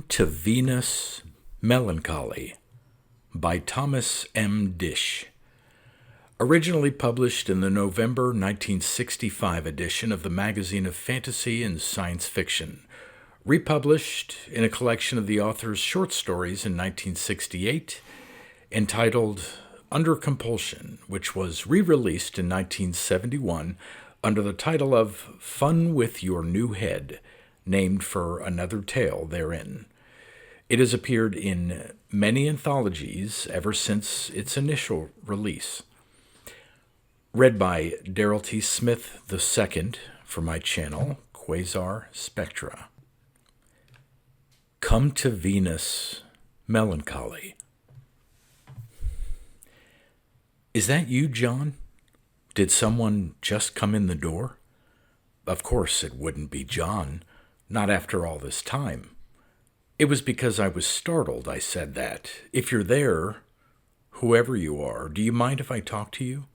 to Venus, Melancholy by Thomas M. Disch. Originally published in the November 1965 edition of the Magazine of Fantasy and Science Fiction. Republished in a collection of the author's short stories in 1968, entitled Under Compulsion, which was re-released in 1971 under the title of Fun with Your New Head, named for another tale therein. It has appeared in many anthologies ever since its initial release. Read by Darrell T. Smith II for my channel, Quasar Spectra. Come to Venus, Melancholy. Is that you, John? Did someone just come in the door? Of course it wouldn't be John. Not after all this time. It was because I was startled I said that. If you're there, whoever you are, do you mind if I talk to you?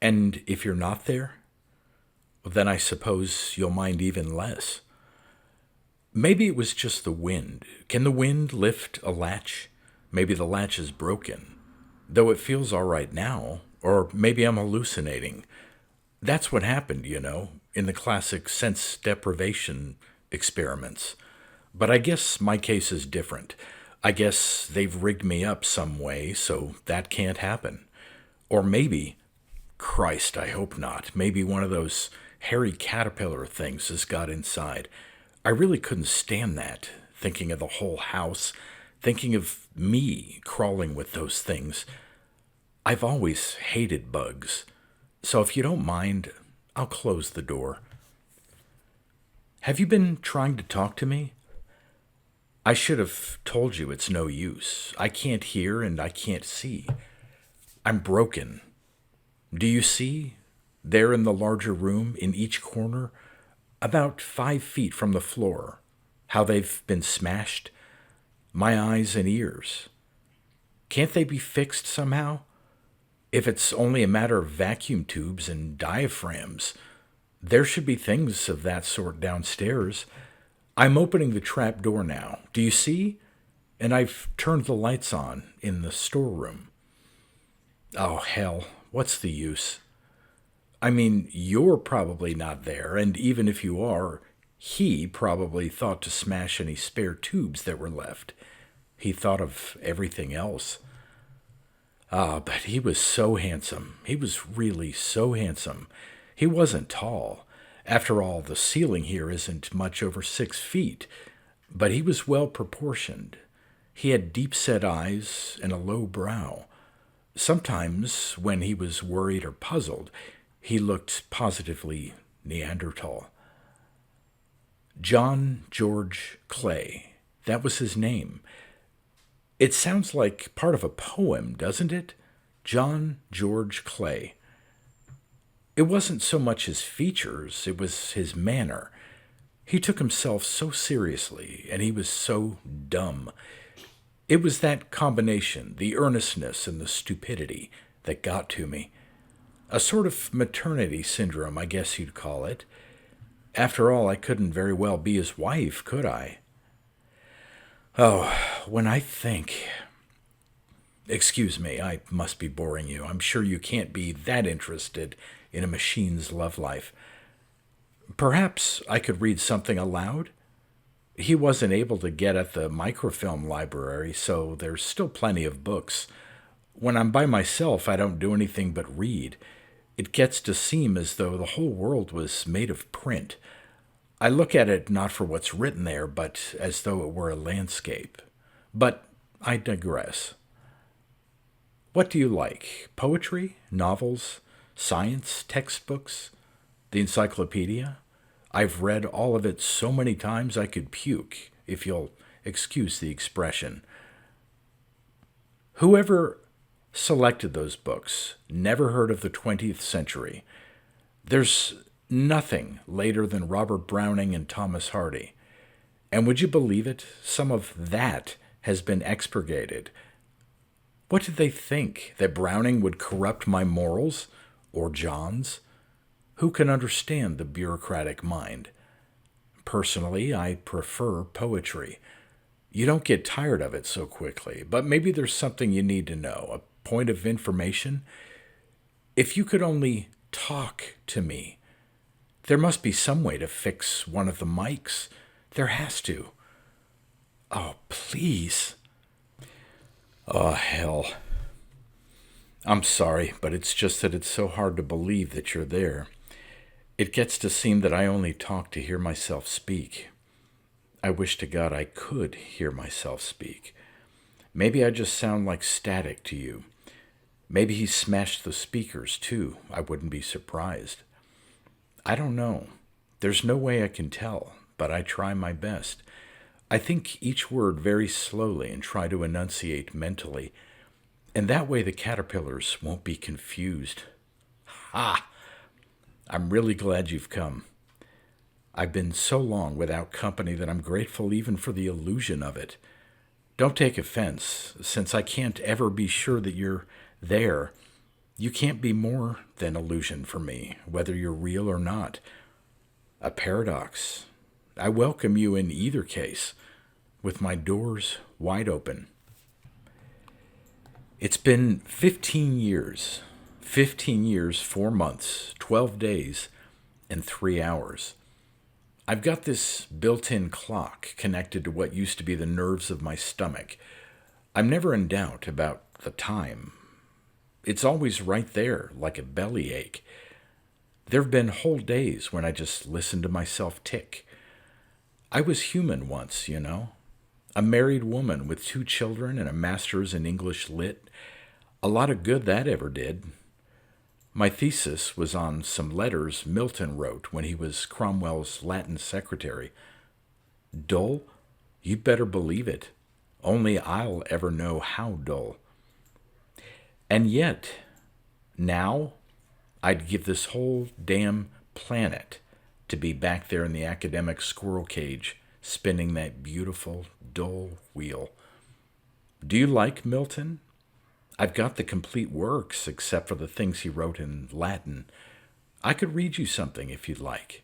And if you're not there, then I suppose you'll mind even less. Maybe it was just the wind. Can the wind lift a latch? Maybe the latch is broken, though it feels all right now. Or maybe I'm hallucinating. That's what happened, in the classic sense deprivation experiments. But I guess my case is different. I guess they've rigged me up some way, so that can't happen. Or maybe, Christ, I hope not, maybe one of those hairy caterpillar things has got inside. I really couldn't stand that, thinking of the whole house, thinking of me crawling with those things. I've always hated bugs, so if you don't mind, I'll close the door. Have you been trying to talk to me? I should have told you it's no use. I can't hear and I can't see. I'm broken. Do you see? There in the larger room, in each corner, about 5 feet from the floor, how they've been smashed? My eyes and ears. Can't they be fixed somehow? If it's only a matter of vacuum tubes and diaphragms, there should be things of that sort downstairs. I'm opening the trap door now. Do you see? And I've turned the lights on in the storeroom. Oh, hell, what's the use? I mean, you're probably not there, and even if you are, he probably thought to smash any spare tubes that were left. He thought of everything else. Ah, but he was so handsome. He was really so handsome. He wasn't tall. After all, the ceiling here isn't much over 6 feet. But he was well proportioned. He had deep-set eyes and a low brow. Sometimes, when he was worried or puzzled, he looked positively Neanderthal. John George Clay. That was his name. It sounds like part of a poem, doesn't it? John George Clay. It wasn't so much his features, it was his manner. He took himself so seriously, and he was so dumb. It was that combination, the earnestness and the stupidity, that got to me. A sort of maternity syndrome, I guess you'd call it. After all, I couldn't very well be his wife, could I? Oh, when I think... Excuse me, I must be boring you. I'm sure you can't be that interested in a machine's love life. Perhaps I could read something aloud? He wasn't able to get at the microfilm library, so there's still plenty of books. When I'm by myself, I don't do anything but read. It gets to seem as though the whole world was made of print. I look at it not for what's written there, but as though it were a landscape. But I digress. What do you like? Poetry? Novels? Science? Textbooks? The encyclopedia? I've read all of it so many times I could puke, if you'll excuse the expression. Whoever selected those books never heard of the 20th century. There's nothing later than Robert Browning and Thomas Hardy. And would you believe it? Some of that has been expurgated. What did they think? That Browning would corrupt my morals? Or John's? Who can understand the bureaucratic mind? Personally, I prefer poetry. You don't get tired of it so quickly, but maybe there's something you need to know, a point of information. If you could only talk to me, there must be some way to fix one of the mics. There has to. Oh, please. Oh, hell. I'm sorry, but it's just that it's so hard to believe that you're there. It gets to seem that I only talk to hear myself speak. I wish to God I could hear myself speak. Maybe I just sound like static to you. Maybe he smashed the speakers, too. I wouldn't be surprised. I don't know. There's no way I can tell, but I try my best. I think each word very slowly and try to enunciate mentally, and that way the caterpillars won't be confused. Ha! I'm really glad you've come. I've been so long without company that I'm grateful even for the illusion of it. Don't take offense, since I can't ever be sure that you're there. You can't be more than illusion for me, whether you're real or not. A paradox. I welcome you in either case, with my doors wide open. It's been 15 years. 15 years, 4 months, 12 days, and 3 hours. I've got this built-in clock connected to what used to be the nerves of my stomach. I'm never in doubt about the time. It's always right there, like a bellyache. There have been whole days when I just listened to myself tick. I was human once, you know. A married woman with 2 children and a master's in English Lit. A lot of good that ever did. My thesis was on some letters Milton wrote when he was Cromwell's Latin secretary. Dull? You better believe it. Only I'll ever know how dull. And yet, now, I'd give this whole damn planet to be back there in the academic squirrel cage, spinning that beautiful, dull wheel. Do you like Milton? I've got the complete works, except for the things he wrote in Latin. I could read you something if you'd like.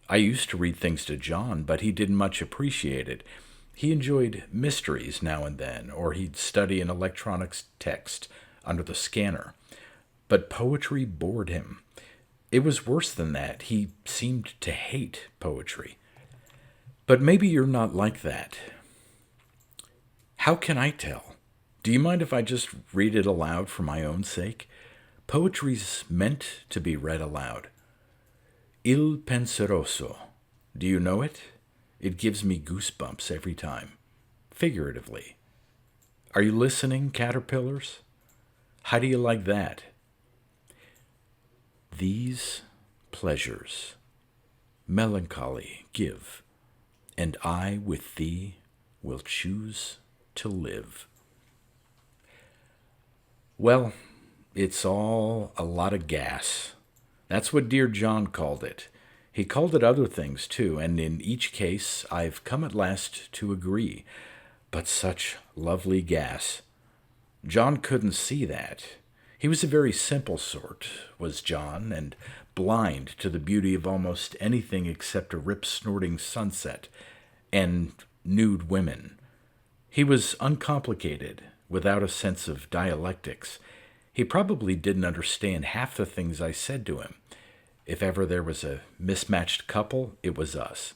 I used to read things to John, but he didn't much appreciate it. He enjoyed mysteries now and then, or he'd study an electronics text under the scanner. But poetry bored him. It was worse than that. He seemed to hate poetry. But maybe you're not like that. How can I tell? Do you mind if I just read it aloud for my own sake? Poetry's meant to be read aloud. Il Penseroso. Do you know it? It gives me goosebumps every time, figuratively. Are you listening, caterpillars? How do you like that? These pleasures, melancholy give, and I with thee will choose to live. Well, it's all a lot of gas. That's what dear John called it. He called it other things, too, and in each case I've come at last to agree. But such lovely gas. John couldn't see that. He was a very simple sort, was John, and blind to the beauty of almost anything except a rip-snorting sunset and nude women. He was uncomplicated, without a sense of dialectics. He probably didn't understand half the things I said to him. If ever there was a mismatched couple, it was us.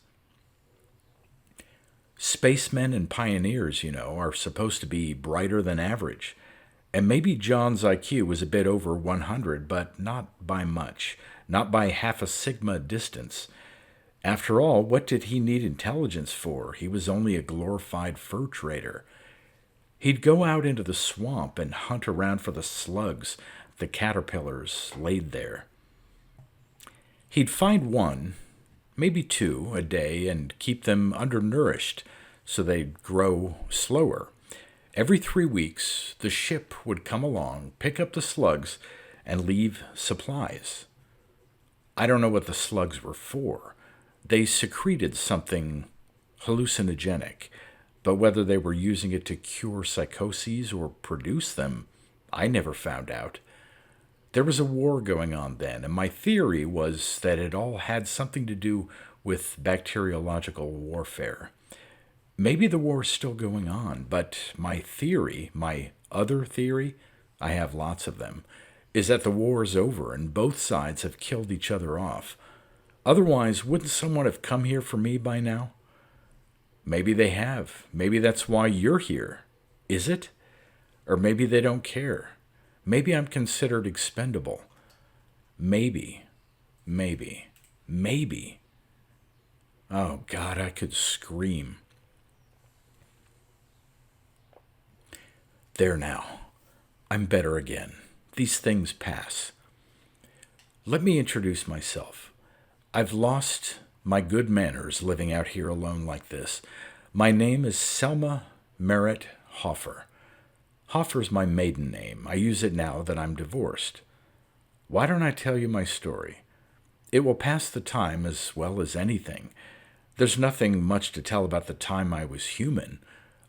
Spacemen and pioneers, you know, are supposed to be brighter than average. And maybe John's IQ was a bit over 100, but not by much, not by half a sigma distance. After all, what did he need intelligence for? He was only a glorified fur trader. He'd go out into the swamp and hunt around for the slugs, the caterpillars laid there. He'd find one, maybe 2 a day, and keep them undernourished so they'd grow slower. Every 3 weeks, the ship would come along, pick up the slugs, and leave supplies. I don't know what the slugs were for. They secreted something hallucinogenic, but whether they were using it to cure psychoses or produce them, I never found out. There was a war going on then, and my theory was that it all had something to do with bacteriological warfare. Maybe the war's still going on, but my theory, my other theory, I have lots of them, is that the war is over and both sides have killed each other off. Otherwise, wouldn't someone have come here for me by now? Maybe they have. Maybe that's why you're here. Is it? Or maybe they don't care. Maybe I'm considered expendable. Maybe. Maybe. Maybe. Oh, God, I could scream. There now. I'm better again. These things pass. Let me introduce myself. I've lost my good manners living out here alone like this. My name is Selma Merritt Hoffer. Hoffer's my maiden name. I use it now that I'm divorced. Why don't I tell you my story? It will pass the time as well as anything. There's nothing much to tell about the time I was human.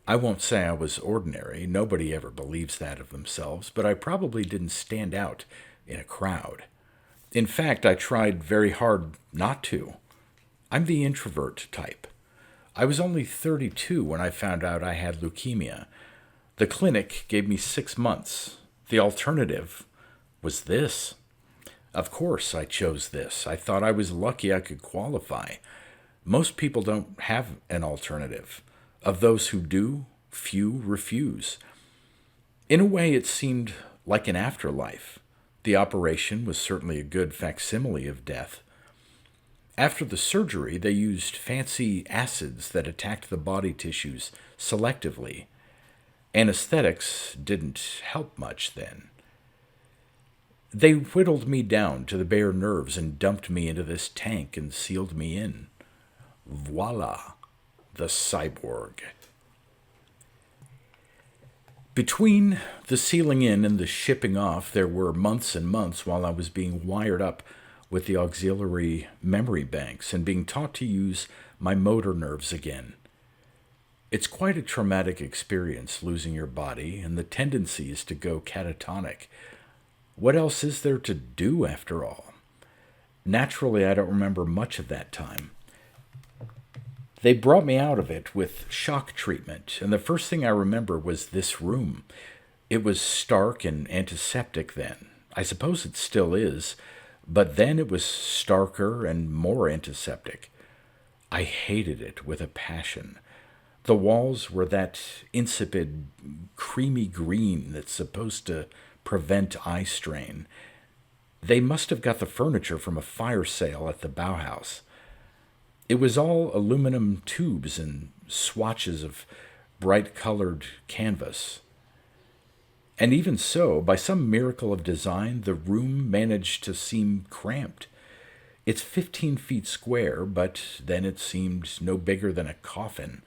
I won't say I was ordinary. Nobody ever believes that of themselves, but I probably didn't stand out in a crowd. In fact, I tried very hard not to. I'm the introvert type. I was only 32 when I found out I had leukemia. The clinic gave me 6 months. The alternative was this. Of course, I chose this. I thought I was lucky I could qualify. Most people don't have an alternative. Of those who do, few refuse. In a way, it seemed like an afterlife. The operation was certainly a good facsimile of death. After the surgery, they used fancy acids that attacked the body tissues selectively. Anesthetics didn't help much then. They whittled me down to the bare nerves and dumped me into this tank and sealed me in. Voila, the cyborg. Between the sealing in and the shipping off, there were months and months while I was being wired up with the auxiliary memory banks and being taught to use my motor nerves again. It's quite a traumatic experience, losing your body, and the tendency is to go catatonic. What else is there to do, after all? Naturally, I don't remember much of that time. They brought me out of it with shock treatment, and the first thing I remember was this room. It was stark and antiseptic then. I suppose it still is, but then it was starker and more antiseptic. I hated it with a passion. The walls were that insipid, creamy green that's supposed to prevent eye strain. They must have got the furniture from a fire sale at the Bauhaus. It was all aluminum tubes and swatches of bright-colored canvas. And even so, by some miracle of design, the room managed to seem cramped. It's 15 feet square, but then it seemed no bigger than a coffin.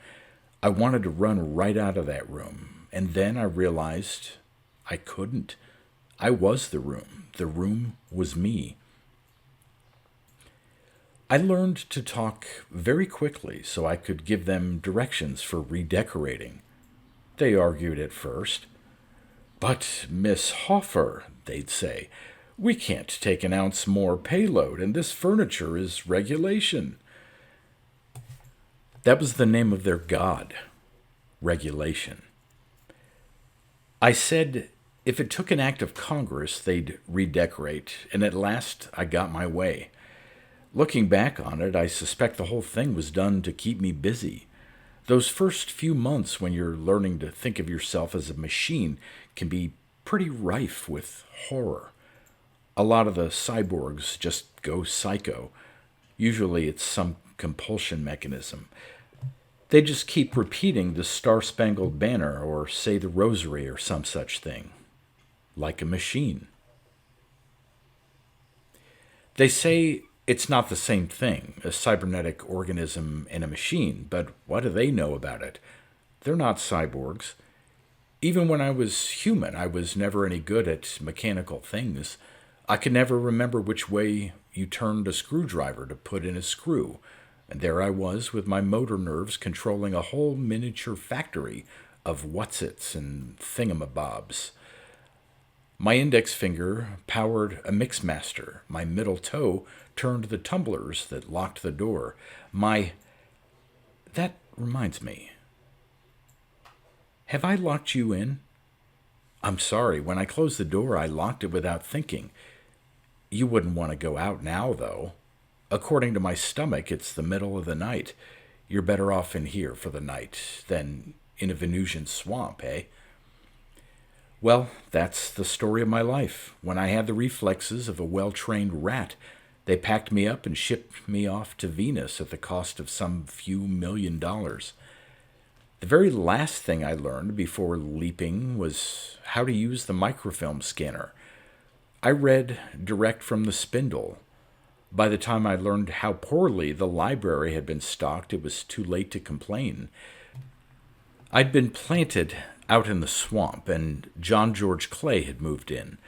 I wanted to run right out of that room, and then I realized I couldn't. I was the room. The room was me. I learned to talk very quickly so I could give them directions for redecorating. They argued at first. "But, Miss Hoffer," they'd say, "we can't take an ounce more payload, and this furniture is regulation." That was the name of their god, regulation. I said if it took an act of Congress, they'd redecorate, and at last I got my way. Looking back on it, I suspect the whole thing was done to keep me busy. Those first few months when you're learning to think of yourself as a machine can be pretty rife with horror. A lot of the cyborgs just go psycho. Usually it's some compulsion mechanism. They just keep repeating the Star-Spangled Banner or say the Rosary or some such thing. Like a machine. They say it's not the same thing, a cybernetic organism and a machine, but what do they know about it? They're not cyborgs. Even when I was human, I was never any good at mechanical things. I could never remember which way you turned a screwdriver to put in a screw, and there I was with my motor nerves controlling a whole miniature factory of whatsits and thingamabobs. My index finger powered a mixmaster. My middle toe turned the tumblers that locked the door. That reminds me. Have I locked you in? I'm sorry. When I closed the door, I locked it without thinking. You wouldn't want to go out now, though. According to my stomach, it's the middle of the night. You're better off in here for the night than in a Venusian swamp, eh? Well, that's the story of my life. When I had the reflexes of a well-trained rat, they packed me up and shipped me off to Venus at the cost of some few $1,000,000. The very last thing I learned before leaping was how to use the microfilm scanner. I read direct from the spindle. By the time I learned how poorly the library had been stocked, it was too late to complain. I'd been planted out in the swamp, and John George Clay had moved in.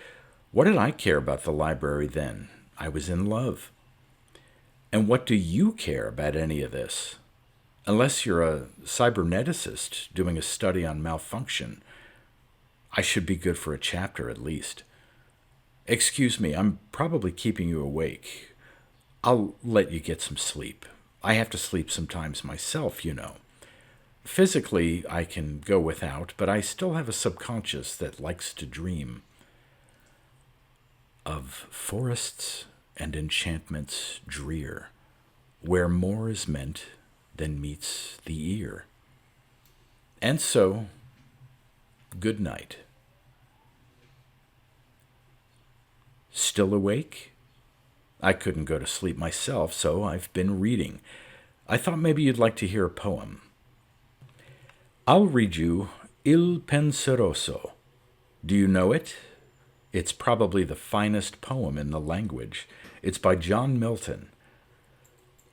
What did I care about the library then? I was in love. And what do you care about any of this? Unless you're a cyberneticist doing a study on malfunction. I should be good for a chapter at least. Excuse me, I'm probably keeping you awake. I'll let you get some sleep. I have to sleep sometimes myself, you know. Physically, I can go without, but I still have a subconscious that likes to dream of forests and enchantments drear, where more is meant than meets the ear. And so, good night. Still awake? I couldn't go to sleep myself, so I've been reading. I thought maybe you'd like to hear a poem. I'll read you Il Penseroso. Do you know it? It's probably the finest poem in the language. It's by John Milton.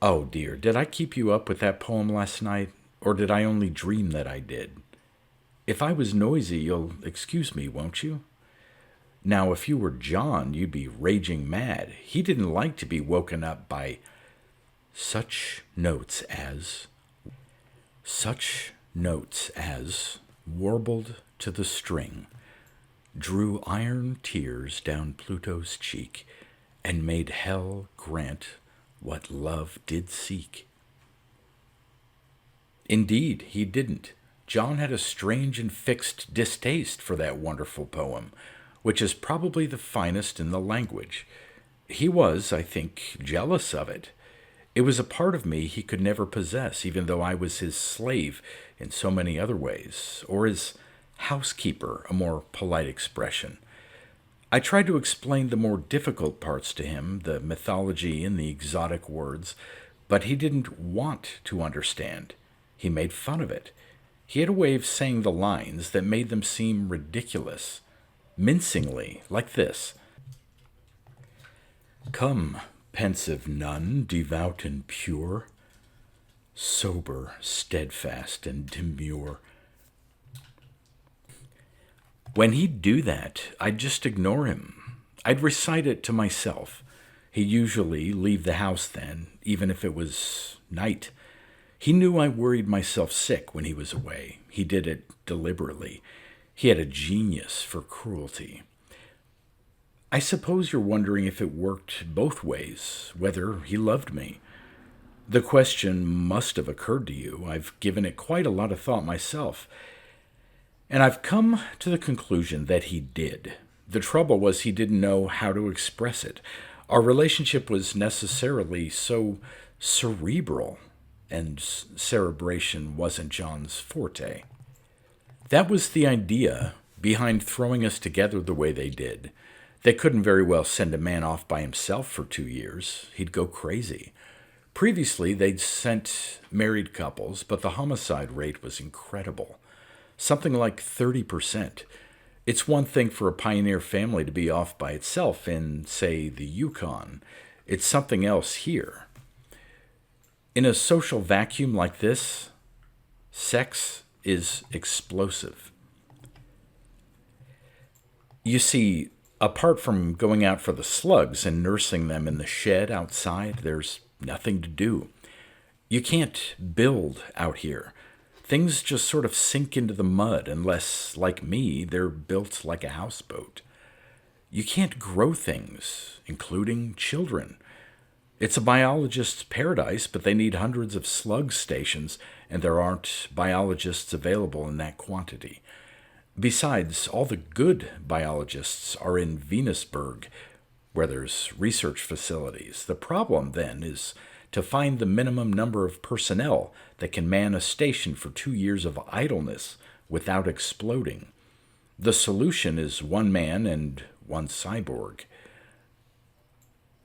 Oh dear, did I keep you up with that poem last night, or did I only dream that I did? If I was noisy, you'll excuse me, won't you? Now, if you were John, you'd be raging mad. He didn't like to be woken up by such notes as warbled to the string, drew iron tears down Pluto's cheek, and made hell grant what love did seek. Indeed, he didn't. John had a strange and fixed distaste for that wonderful poem, which is probably the finest in the language. He was, I think, jealous of it. It was a part of me he could never possess, even though I was his slave in so many other ways, or his housekeeper, a more polite expression. I tried to explain the more difficult parts to him, the mythology and the exotic words, but he didn't want to understand. He made fun of it. He had a way of saying the lines that made them seem ridiculous, mincingly, like this. Come, pensive nun, devout and pure, sober, steadfast, and demure. When he'd do that, I'd just ignore him. I'd recite it to myself. He'd usually leave the house then, even if it was night. He knew I worried myself sick when he was away. He did it deliberately. He had a genius for cruelty. I suppose you're wondering if it worked both ways, whether he loved me. The question must have occurred to you. I've given it quite a lot of thought myself. And I've come to the conclusion that he did. The trouble was he didn't know how to express it. Our relationship was necessarily so cerebral, and cerebration wasn't John's forte. That was the idea behind throwing us together the way they did. They couldn't very well send a man off by himself for 2 years. He'd go crazy. Previously, they'd sent married couples, but the homicide rate was incredible. Something like 30%. It's one thing for a pioneer family to be off by itself in, say, the Yukon. It's something else here. In a social vacuum like this, sex is explosive. You see, apart from going out for the slugs and nursing them in the shed outside, there's nothing to do. You can't build out here. Things just sort of sink into the mud unless, like me, they're built like a houseboat. You can't grow things, including children. It's a biologist's paradise, but they need hundreds of slug stations and there aren't biologists available in that quantity. Besides, all the good biologists are in Venusberg, where there's research facilities. The problem, then, is to find the minimum number of personnel that can man a station for 2 years of idleness without exploding. The solution is one man and one cyborg.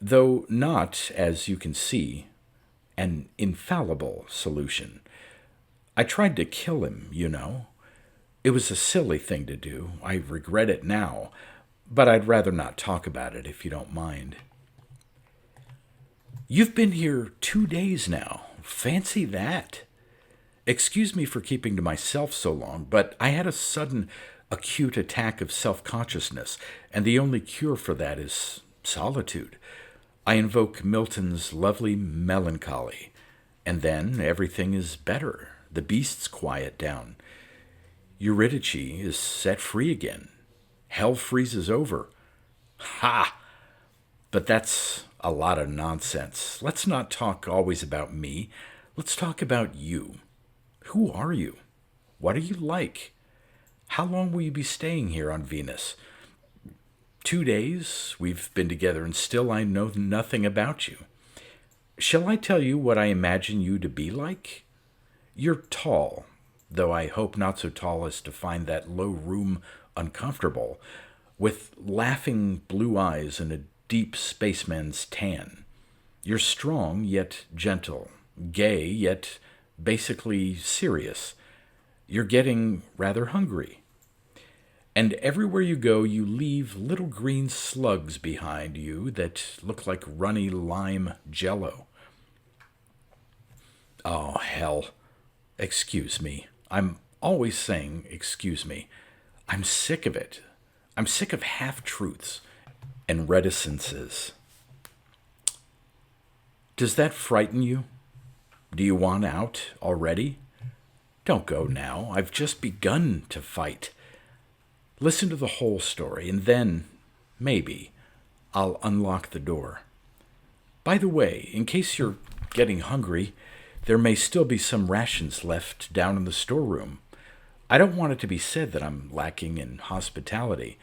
Though not, as you can see, an infallible solution. I tried to kill him, you know. It was a silly thing to do. I regret it now, but I'd rather not talk about it if you don't mind. You've been here 2 days now. Fancy that. Excuse me for keeping to myself so long, but I had a sudden, acute attack of self-consciousness, and the only cure for that is solitude. I invoke Milton's lovely melancholy, and then everything is better. The beasts quiet down. Eurydice is set free again. Hell freezes over. Ha! But that's a lot of nonsense. Let's not talk always about me. Let's talk about you. Who are you? What are you like? How long will you be staying here on Venus? 2 days we've been together, and still I know nothing about you. Shall I tell you what I imagine you to be like? You're tall, though I hope not so tall as to find that low room uncomfortable, with laughing blue eyes and a deep spaceman's tan. You're strong, yet gentle, gay, yet basically serious. You're getting rather hungry. And everywhere you go, you leave little green slugs behind you that look like runny lime jello. Oh, hell. Excuse me. I'm always saying excuse me. I'm sick of it. I'm sick of half-truths and reticences. Does that frighten you? Do you want out already? Don't go now. I've just begun to fight. Listen to the whole story, and then, maybe, I'll unlock the door. By the way, in case you're getting hungry, there may still be some rations left down in the storeroom. I don't want it to be said that I'm lacking in hospitality.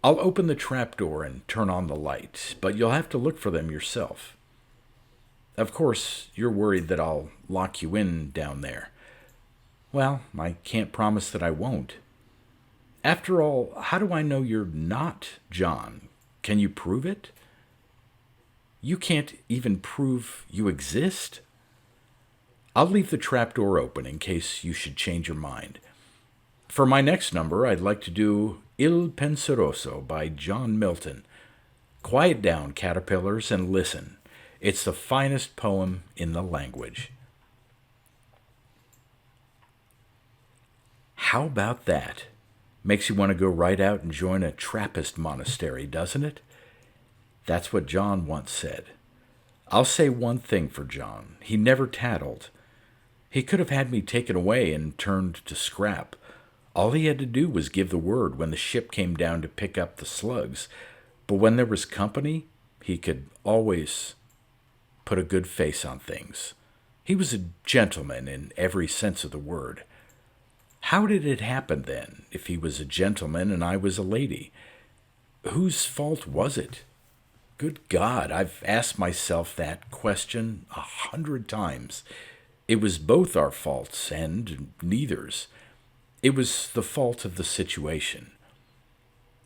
I'll open the trapdoor and turn on the light, but you'll have to look for them yourself. Of course, you're worried that I'll lock you in down there. Well, I can't promise that I won't. After all, how do I know you're not John? Can you prove it? You can't even prove you exist? I'll leave the trapdoor open in case you should change your mind. For my next number, I'd like to do Il Penseroso by John Milton. Quiet down, caterpillars, and listen. It's the finest poem in the language. How about that? Makes you want to go right out and join a Trappist monastery, doesn't it? That's what John once said. I'll say one thing for John. He never tattled. He could have had me taken away and turned to scrap. All he had to do was give the word when the ship came down to pick up the slugs. But when there was company, he could always put a good face on things. He was a gentleman in every sense of the word. How did it happen, then, if he was a gentleman and I was a lady? Whose fault was it? Good God, I've asked myself that question 100 times. It was both our faults and neither's. It was the fault of the situation.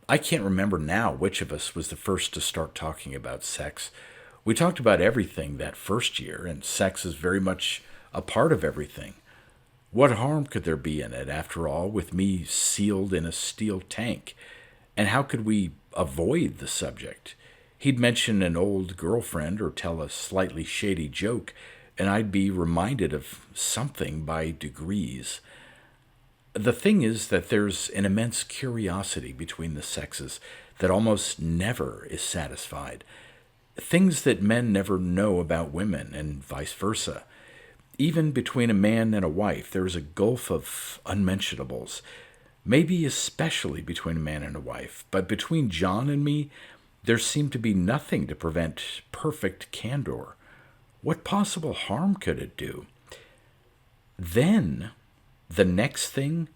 I can't remember now which of us was the first to start talking about sex. We talked about everything that first year, and sex is very much a part of everything. What harm could there be in it, after all, with me sealed in a steel tank? And how could we avoid the subject? He'd mention an old girlfriend or tell a slightly shady joke, and I'd be reminded of something by degrees. The thing is that there's an immense curiosity between the sexes that almost never is satisfied. Things that men never know about women, and vice versa. Even between a man and a wife, there is a gulf of unmentionables. Maybe especially between a man and a wife. But between John and me, there seemed to be nothing to prevent perfect candor. What possible harm could it do? Then, the next thing,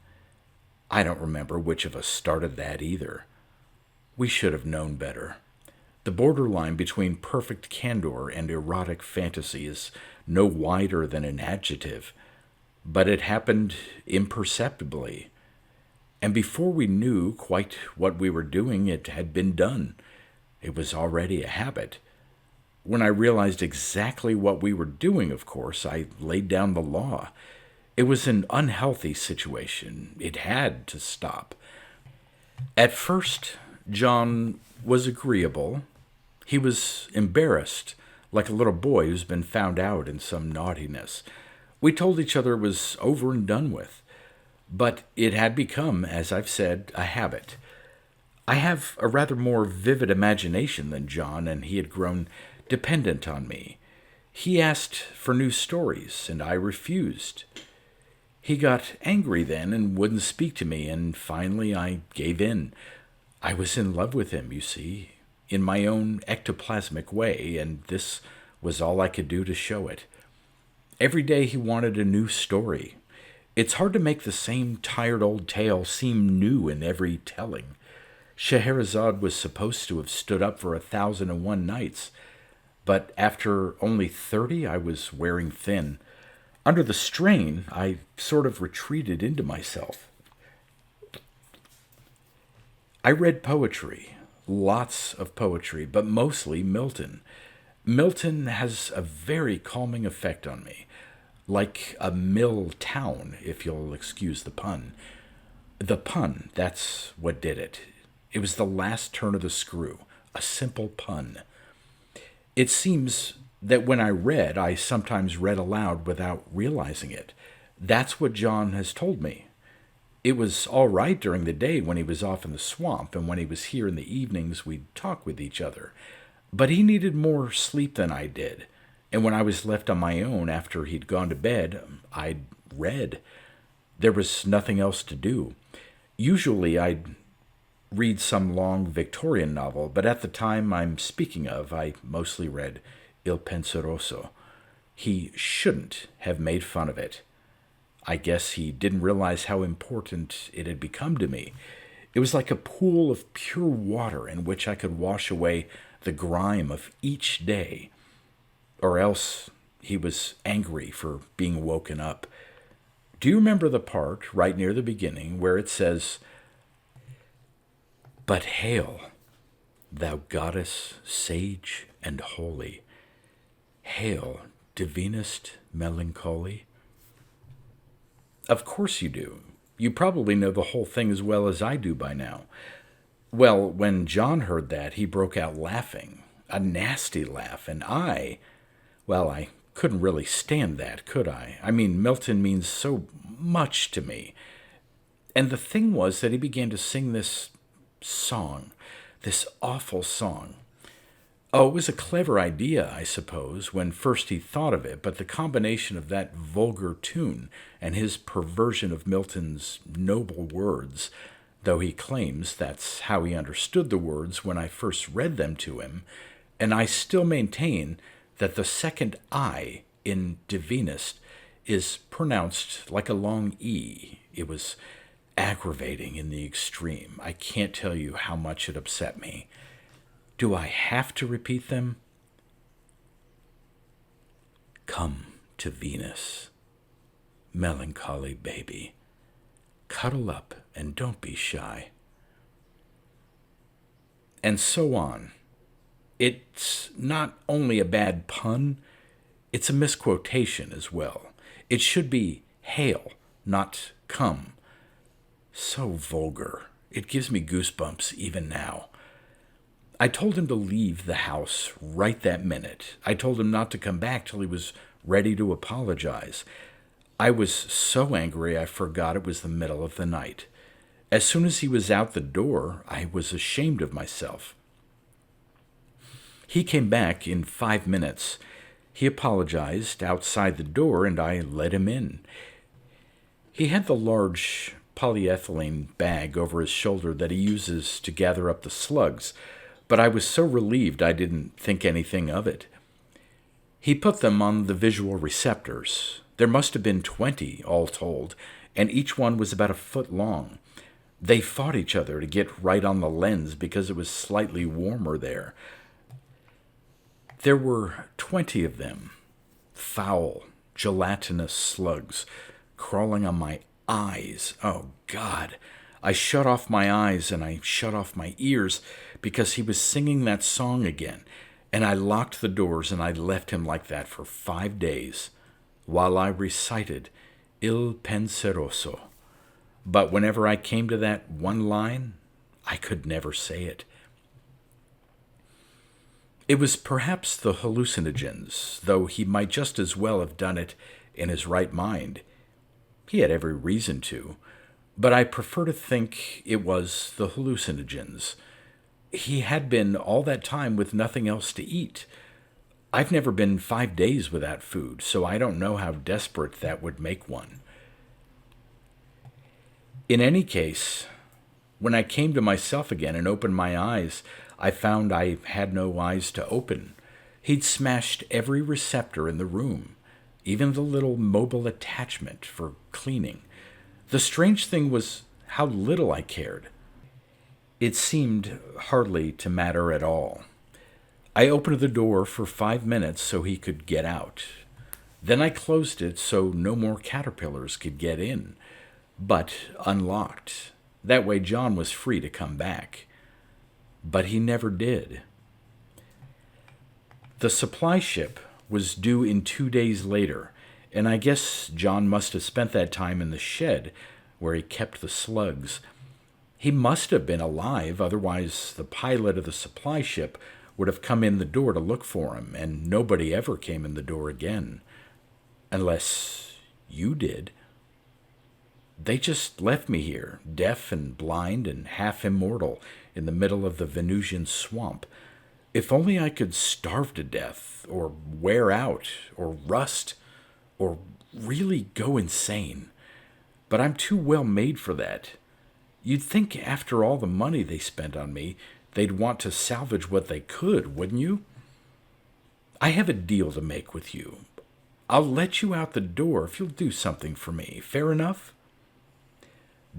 I don't remember which of us started that either. We should have known better. The borderline between perfect candor and erotic fantasy is no wider than an adjective, but it happened imperceptibly. And before we knew quite what we were doing, it had been done. It was already a habit. When I realized exactly what we were doing, of course, I laid down the law. It was an unhealthy situation. It had to stop. At first, John was agreeable. He was embarrassed, like a little boy who's been found out in some naughtiness. We told each other it was over and done with. But it had become, as I've said, a habit. I have a rather more vivid imagination than John, and he had grown dependent on me. He asked for new stories, and I refused. He got angry then and wouldn't speak to me, and finally I gave in. I was in love with him, you see, in my own ectoplasmic way, and this was all I could do to show it. Every day he wanted a new story. It's hard to make the same tired old tale seem new in every telling. Scheherazade was supposed to have stood up for 1,001 nights, but after only 30, I was wearing thin. Under the strain, I sort of retreated into myself. I read poetry, lots of poetry, but mostly Milton. Milton has a very calming effect on me, like a mill town, if you'll excuse the pun. The pun, that's what did it. It was the last turn of the screw, a simple pun. It seems that when I read, I sometimes read aloud without realizing it. That's what John has told me. It was all right during the day when he was off in the swamp, and when he was here in the evenings we'd talk with each other. But he needed more sleep than I did, and when I was left on my own after he'd gone to bed, I'd read. There was nothing else to do. Usually I'd read some long Victorian novel, but at the time I'm speaking of, I mostly read Il Penseroso. He shouldn't have made fun of it. I guess he didn't realize how important it had become to me. It was like a pool of pure water in which I could wash away the grime of each day. Or else he was angry for being woken up. Do you remember the part right near the beginning where it says, "But hail, thou goddess sage and holy, hail, divinest melancholy"? Of course you do. You probably know the whole thing as well as I do by now. Well, when John heard that, he broke out laughing, a nasty laugh, and I couldn't really stand that, could I? I mean, Milton means so much to me. And the thing was that he began to sing this song, this awful song. Oh, it was a clever idea, I suppose, when first he thought of it, but the combination of that vulgar tune and his perversion of Milton's noble words, though he claims that's how he understood the words when I first read them to him, and I still maintain that the second I in divinest is pronounced like a long E. It was aggravating in the extreme. I can't tell you how much it upset me. Do I have to repeat them? Come to Venus, melancholy baby. Cuddle up and don't be shy. And so on. It's not only a bad pun, it's a misquotation as well. It should be hail, not come. So vulgar. It gives me goosebumps even now. I told him to leave the house right that minute. I told him not to come back till he was ready to apologize. I was so angry I forgot it was the middle of the night. As soon as he was out the door, I was ashamed of myself. He came back in 5 minutes. He apologized outside the door, and I let him in. He had the large polyethylene bag over his shoulder that he uses to gather up the slugs, but I was so relieved I didn't think anything of it. He put them on the visual receptors. There must have been 20, all told, and each one was about a foot long. They fought each other to get right on the lens because it was slightly warmer there. There were 20 of them, foul, gelatinous slugs, crawling on my eyes. Oh, God. I shut off my eyes and I shut off my ears because he was singing that song again, and I locked the doors and I left him like that for 5 days while I recited Il Penseroso. But whenever I came to that one line, I could never say it. It was perhaps the hallucinogens, though he might just as well have done it in his right mind. He had every reason to, but I prefer to think it was the hallucinogens. He had been all that time with nothing else to eat. I've never been 5 days without food, so I don't know how desperate that would make one. In any case, when I came to myself again and opened my eyes, I found I had no eyes to open. He'd smashed every receptor in the room, even the little mobile attachment for cleaning. The strange thing was how little I cared. It seemed hardly to matter at all. I opened the door for 5 minutes so he could get out. Then I closed it so no more caterpillars could get in, but unlocked. That way John was free to come back. But he never did. The supply ship was due in 2 days later, and I guess John must have spent that time in the shed where he kept the slugs. He must have been alive, otherwise the pilot of the supply ship would have come in the door to look for him, and nobody ever came in the door again. Unless you did. They just left me here, deaf and blind and half immortal, in the middle of the Venusian swamp. If only I could starve to death, or wear out, or rust, or really go insane. But I'm too well made for that. You'd think after all the money they spent on me, they'd want to salvage what they could, wouldn't you? I have a deal to make with you. I'll let you out the door if you'll do something for me. Fair enough?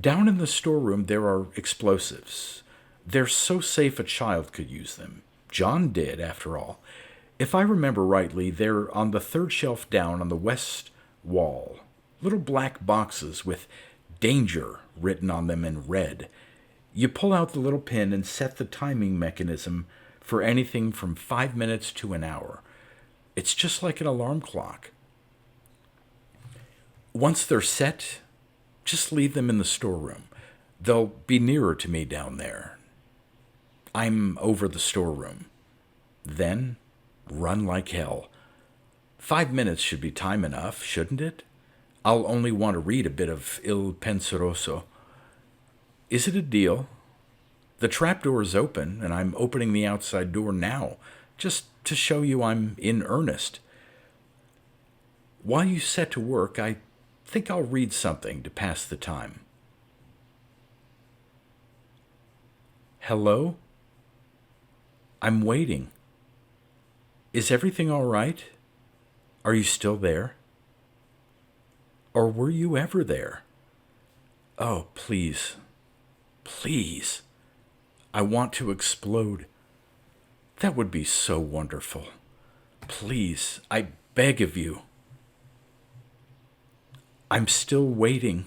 Down in the storeroom there are explosives. They're so safe a child could use them. John did, after all. If I remember rightly, they're on the third shelf down on the west wall. Little black boxes with danger written on them in red. You pull out the little pin and set the timing mechanism for anything from 5 minutes to an hour. It's just like an alarm clock. Once they're set, just leave them in the storeroom. They'll be nearer to me down there. I'm over the storeroom. Then, run like hell. 5 minutes should be time enough, shouldn't it? I'll only want to read a bit of Il Penseroso. Is it a deal? The trapdoor is open, and I'm opening the outside door now, just to show you I'm in earnest. While you set to work, I think I'll read something to pass the time. Hello? I'm waiting. Is everything all right? Are you still there? Or were you ever there? Oh, please. Please. I want to explode. That would be so wonderful. Please, I beg of you. I'm still waiting.